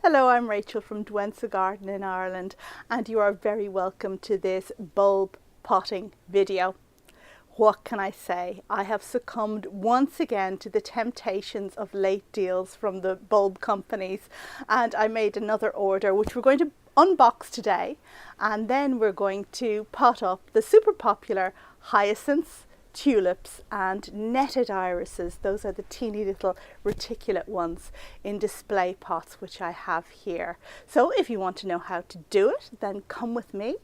Hello, I'm Rachel from Douentza Garden in Ireland, and you are very welcome to this bulb potting video. What can I say? I have succumbed once again to the temptations of late deals from the bulb companies, and I made another order which we're going to unbox today, and then we're going to pot up the super popular hyacinths, tulips and netted irises. Those are the teeny little reticulate ones in display pots which I have here. So if you want to know how to do it, then come with me,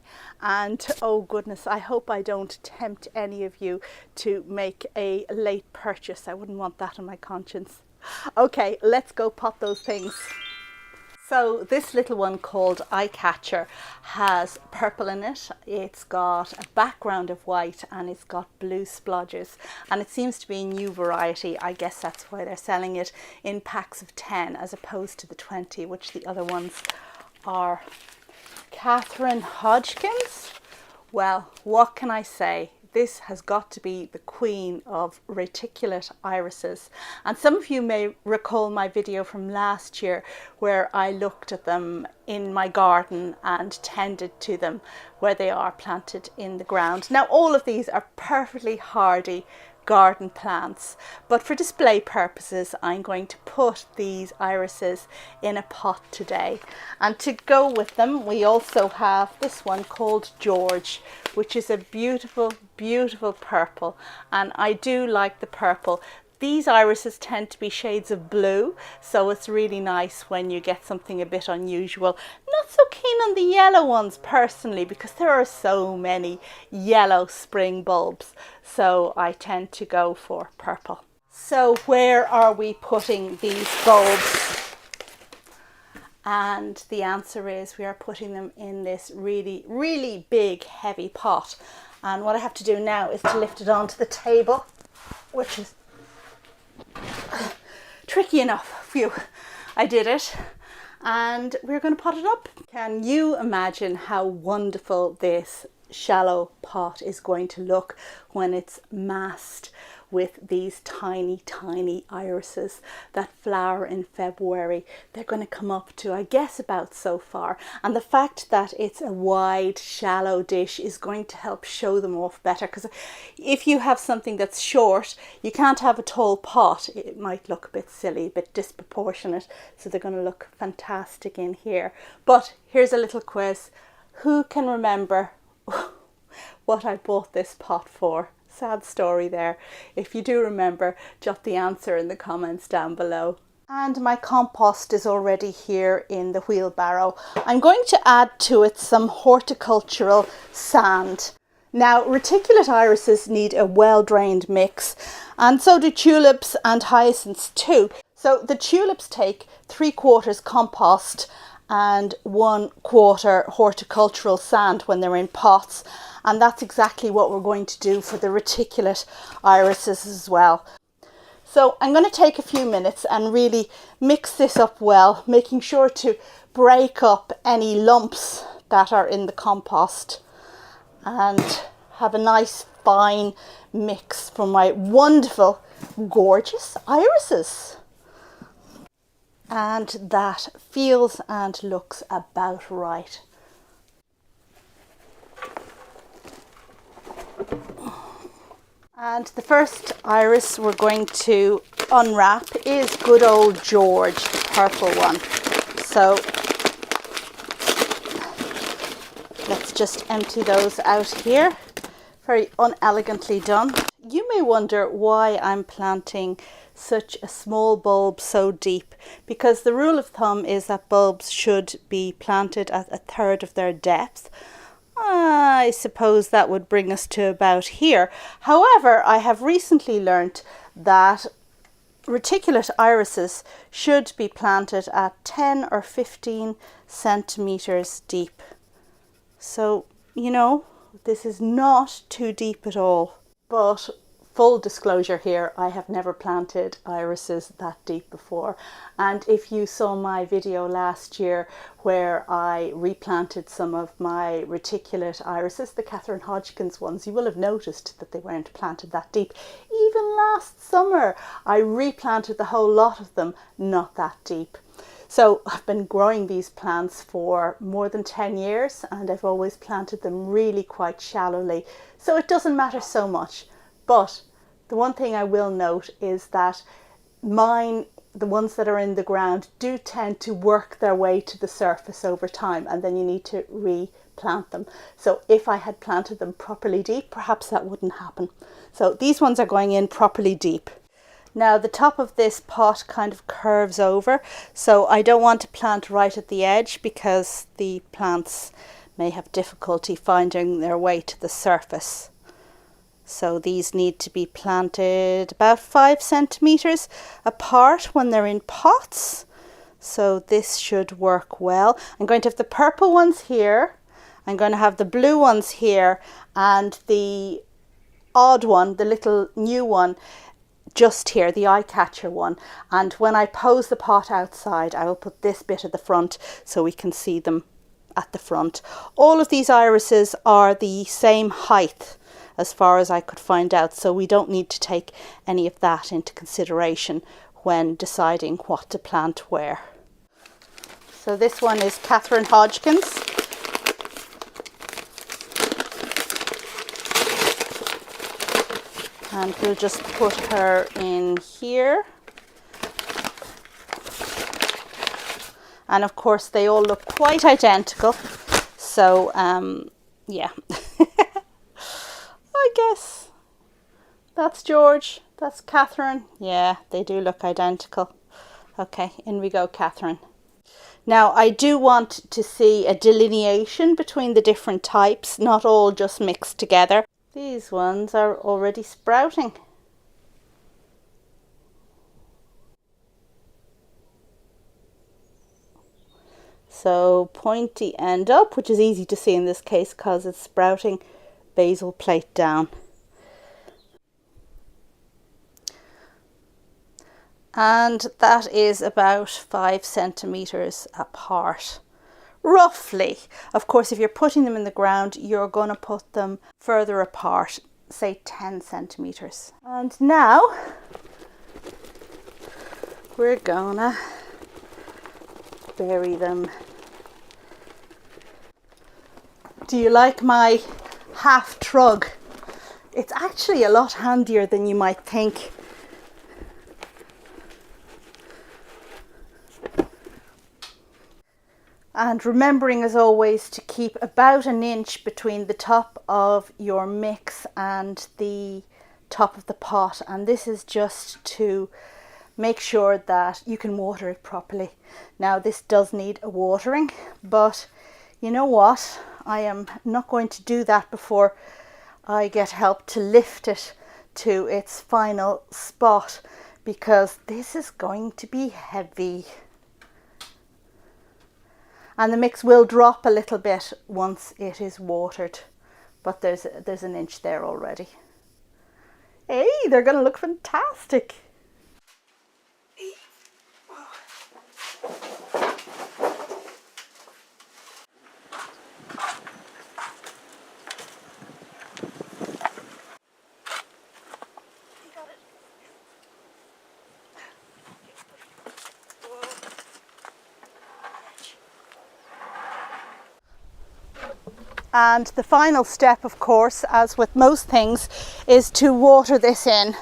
and oh goodness, I hope I don't tempt any of you to make a late purchase. I wouldn't want that on my conscience. Okay, let's go pot those things. So this little one called Eye Catcher has purple in it. It's got a background of white and it's got blue splodges, and it seems to be a new variety. I guess that's why they're selling it in packs of 10 as opposed to the 20 which the other ones are. Catherine Hodgkins, well, what can I say? This has got to be the queen of reticulate irises, and some of you may recall my video from last year where I looked at them in my garden and tended to them where they are planted in the ground. Now all of these are perfectly hardy garden plants, but for display purposes I'm going to put these irises in a pot today, and to go with them we also have this one called George, which is a beautiful purple, and I do like the purple. These irises tend to be shades of blue, so it's really nice when you get something a bit unusual. Not so keen on the yellow ones personally, because there are so many yellow spring bulbs, so I tend to go for purple. So where are we putting these bulbs? And the answer is we are putting them in this really big heavy pot, and what I have to do now is to lift it onto the table, which is tricky enough. Phew, I did it, and we're going to pot it up. Can you imagine how wonderful this shallow pot is going to look when it's massed with these tiny irises that flower in February? They're going to come up to, I guess, about so far, and the fact that it's a wide shallow dish is going to help show them off better, because if you have something that's short, you can't have a tall pot. It might look a bit silly, a bit disproportionate, so they're going to look fantastic in here. But here's a little quiz. Who can remember what I bought this pot for? Sad story there. If you do remember, jot the answer in the comments down below. And my compost is already here in the wheelbarrow. I'm going to add to it some horticultural sand. Now, reticulate irises need a well-drained mix, and so do tulips and hyacinths too. So the tulips take 3/4 compost and 1/4 horticultural sand when they're in pots, and that's exactly what we're going to do for the reticulate irises as well. So I'm going to take a few minutes and really mix this up well, making sure to break up any lumps that are in the compost and have a nice fine mix for my wonderful, gorgeous irises. And that feels and looks about right. And the first iris we're going to unwrap is good old George, the purple one. So let's just empty those out here. Very unelegantly done. You may wonder why I'm planting such a small bulb so deep, because the rule of thumb is that bulbs should be planted at 1/3 of their depth. I suppose that would bring us to about here. However, I have recently learnt that reticulate irises should be planted at 10 or 15 centimeters deep. So, you know, this is not too deep at all. But full disclosure here, I have never planted irises that deep before, and if you saw my video last year where I replanted some of my reticulate irises, the Catherine Hodgkins ones, you will have noticed that they weren't planted that deep. Even last summer I replanted the whole lot of them not that deep. So I've been growing these plants for more than 10 years and I've always planted them really quite shallowly. So it doesn't matter so much. But the one thing I will note is that mine, the ones that are in the ground, do tend to work their way to the surface over time, and then you need to replant them. So if I had planted them properly deep, perhaps that wouldn't happen. So these ones are going in properly deep. Now the top of this pot kind of curves over, so I don't want to plant right at the edge because the plants may have difficulty finding their way to the surface. So these need to be planted about 5 centimeters apart when they're in pots. So this should work well. I'm going to have the purple ones here. I'm going to have the blue ones here, and the odd one, the little new one, just here, the eye catcher one. And when I pose the pot outside, I will put this bit at the front so we can see them at the front. All of these irises are the same height as far as I could find out, so we don't need to take any of that into consideration when deciding what to plant where. So this one is Catherine Hodgkins. And we'll just put her in here. And of course they all look quite identical. So yeah. I guess that's George, that's Catherine. Yeah, they do look identical. Okay, in we go, Catherine. Now I do want to see a delineation between the different types, not all just mixed together. These ones are already sprouting. So pointy end up, which is easy to see in this case because it's sprouting, basal plate down. And that is about 5 centimeters apart, roughly. Of course, if you're putting them in the ground, you're going to put them further apart, say 10 centimeters. And now we're gonna bury them. Do you like my half trug? It's actually a lot handier than you might think. And remembering as always to keep about an inch between the top of your mix and the top of the pot, and this is just to make sure that you can water it properly. Now this does need a watering, but you know what? I am not going to do that before I get help to lift it to its final spot, because this is going to be heavy. And the mix will drop a little bit once it is watered, but there's an inch there already. Hey, they're going to look fantastic. And the final step, of course, as with most things, is to water this in.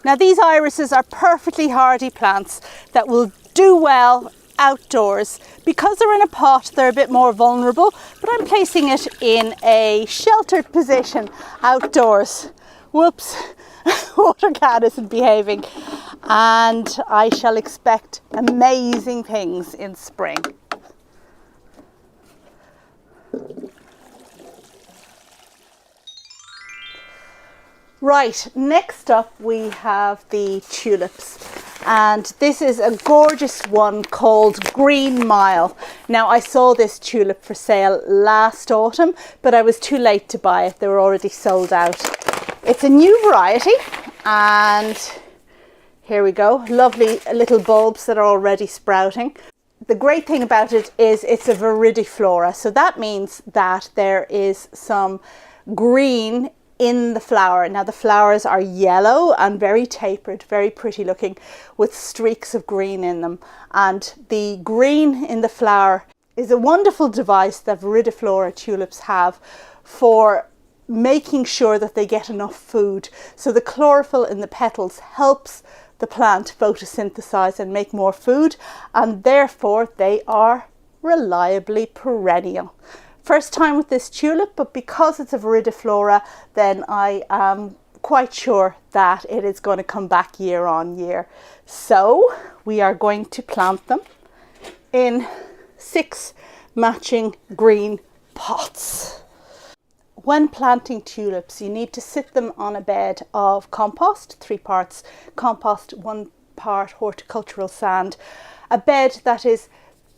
Now these irises are perfectly hardy plants that will do well outdoors. Because they're in a pot, they're a bit more vulnerable, but I'm placing it in a sheltered position outdoors. Whoops, water can isn't behaving. And I shall expect amazing things in spring. Right, next up we have the tulips, and this is a gorgeous one called Green Mile. Now I saw this tulip for sale last autumn, but I was too late to buy it. They were already sold out. It's a new variety, and here we go. Lovely little bulbs that are already sprouting. The great thing about it is it's a viridiflora, so that means that there is some green in the flower. Now the flowers are yellow and very tapered, very pretty looking, with streaks of green in them. And the green in the flower is a wonderful device that viridiflora tulips have for making sure that they get enough food. So the chlorophyll in the petals helps the plant photosynthesize and make more food, and therefore they are reliably perennial. First time with this tulip, but because it's a viridiflora, then I am quite sure that it is going to come back year on year. So we are going to plant them in 6 matching green pots. When planting tulips, you need to sit them on a bed of compost, 3 parts compost, 1 part horticultural sand, a bed that is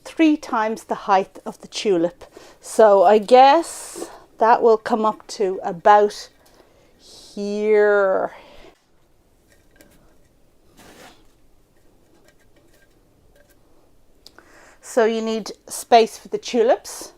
3 times the height of the tulip. So I guess that will come up to about here. So you need space for the tulips,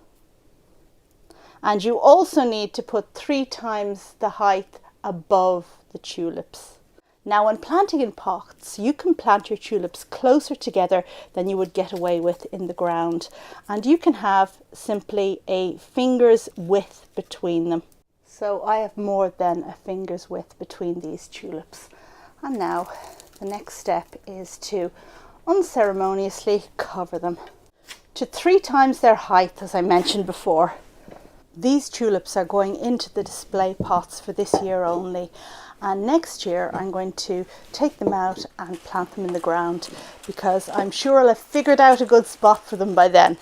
and you also need to put 3 times the height above the tulips. Now when planting in pots, you can plant your tulips closer together than you would get away with in the ground, and you can have simply a finger's width between them. So I have more than a finger's width between these tulips. And now the next step is to unceremoniously cover them to 3 times their height, as I mentioned before. These tulips are going into the display pots for this year only, and next year I'm going to take them out and plant them in the ground, because I'm sure I'll have figured out a good spot for them by then.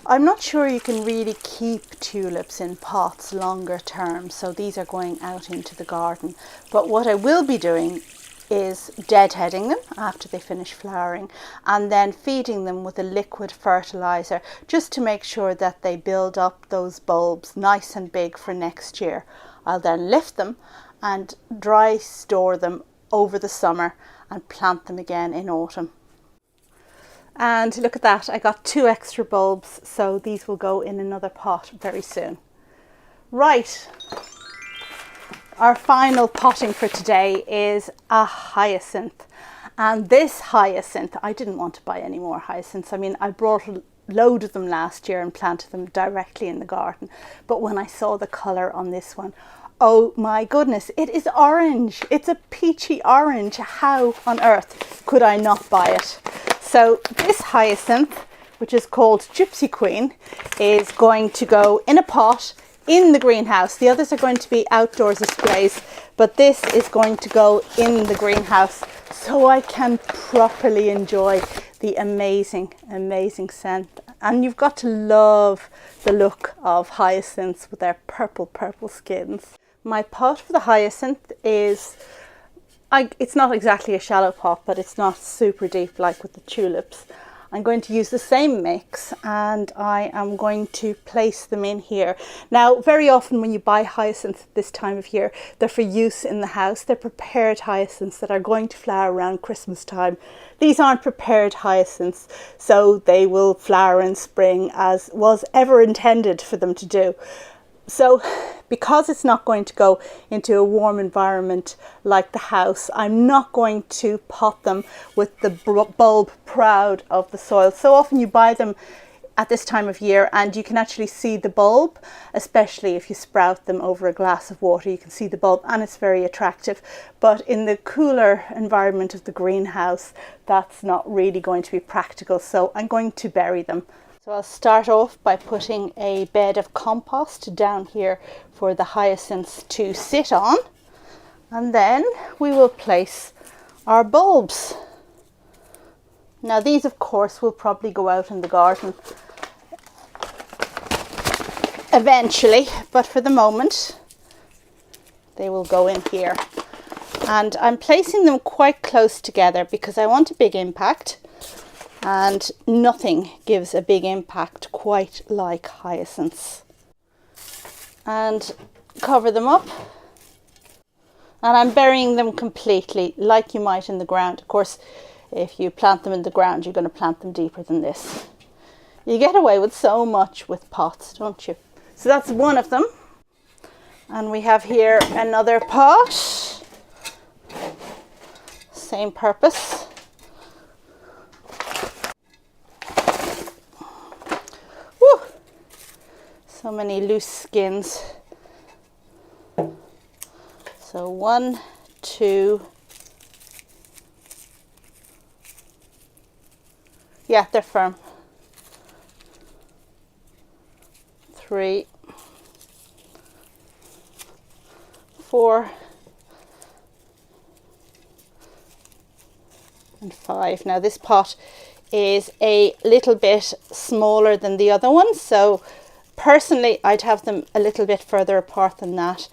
I'm not sure you can really keep tulips in pots longer term, so these are going out into the garden. But what I will be doing is deadheading them after they finish flowering, and then feeding them with a liquid fertilizer just to make sure that they build up those bulbs nice and big for next year. I'll then lift them and dry store them over the summer and plant them again in autumn. And look at that, I got 2 extra bulbs, so these will go in another pot very soon. Right. Our final potting for today is a hyacinth, and this hyacinth, I didn't want to buy any more hyacinths. I mean, I brought a load of them last year and planted them directly in the garden, but when I saw the colour on this one, oh my goodness, it is orange. It's a peachy orange. How on earth could I not buy it? So this hyacinth, which is called Gypsy Queen, is going to go in a pot in the greenhouse. The others are going to be outdoors displays, but this is going to go in the greenhouse so I can properly enjoy the amazing scent. And you've got to love the look of hyacinths with their purple skins. My pot for the hyacinth is, it's not exactly a shallow pot, but it's not super deep like with the tulips. I'm going to use the same mix, and I am going to place them in here. Now, very often when you buy hyacinths at this time of year, they're for use in the house. They're prepared hyacinths that are going to flower around Christmas time. These aren't prepared hyacinths, so they will flower in spring as was ever intended for them to do. So because it's not going to go into a warm environment like the house, I'm not going to pot them with the bulb proud of the soil. So often you buy them at this time of year and you can actually see the bulb, especially if you sprout them over a glass of water. You can see the bulb and it's very attractive. But in the cooler environment of the greenhouse, that's not really going to be practical. So I'm going to bury them. So I'll start off by putting a bed of compost down here for the hyacinths to sit on, and then we will place our bulbs. Now these of course will probably go out in the garden eventually, but for the moment they will go in here. And I'm placing them quite close together because I want a big impact. And nothing gives a big impact quite like hyacinths. And cover them up. And I'm burying them completely like you might in the ground. Of course, if you plant them in the ground, you're going to plant them deeper than this. You get away with so much with pots, don't you? So that's one of them. And we have here another pot. Same purpose. Woo! So many loose skins. So 1, 2. Yeah, they're firm. 3, 4, and 5. Now this pot is a little bit smaller than the other one, so personally I'd have them a little bit further apart than that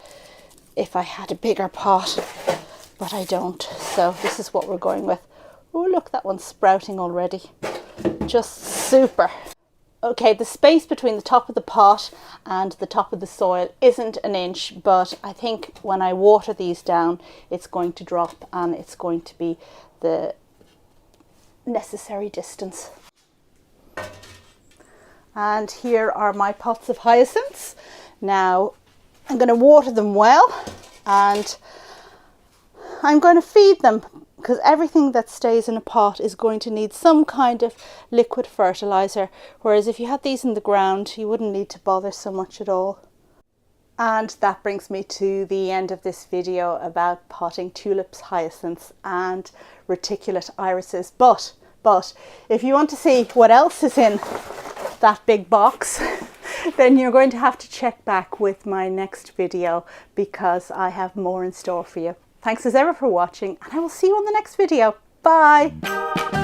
if I had a bigger pot, but I don't. So this is what we're going with. Oh look, that one's sprouting already. Just super. Okay, the space between the top of the pot and the top of the soil isn't an inch, but I think when I water these down, it's going to drop and it's going to be the necessary distance. And here are my pots of hyacinths. Now I'm going to water them well and I'm going to feed them, because everything that stays in a pot is going to need some kind of liquid fertilizer, whereas if you had these in the ground you wouldn't need to bother so much at all. And that brings me to the end of this video about potting tulips, hyacinths and reticulate irises. But if you want to see what else is in that big box, then you're going to have to check back with my next video, because I have more in store for you. Thanks as ever for watching, and I will see you on the next video. Bye!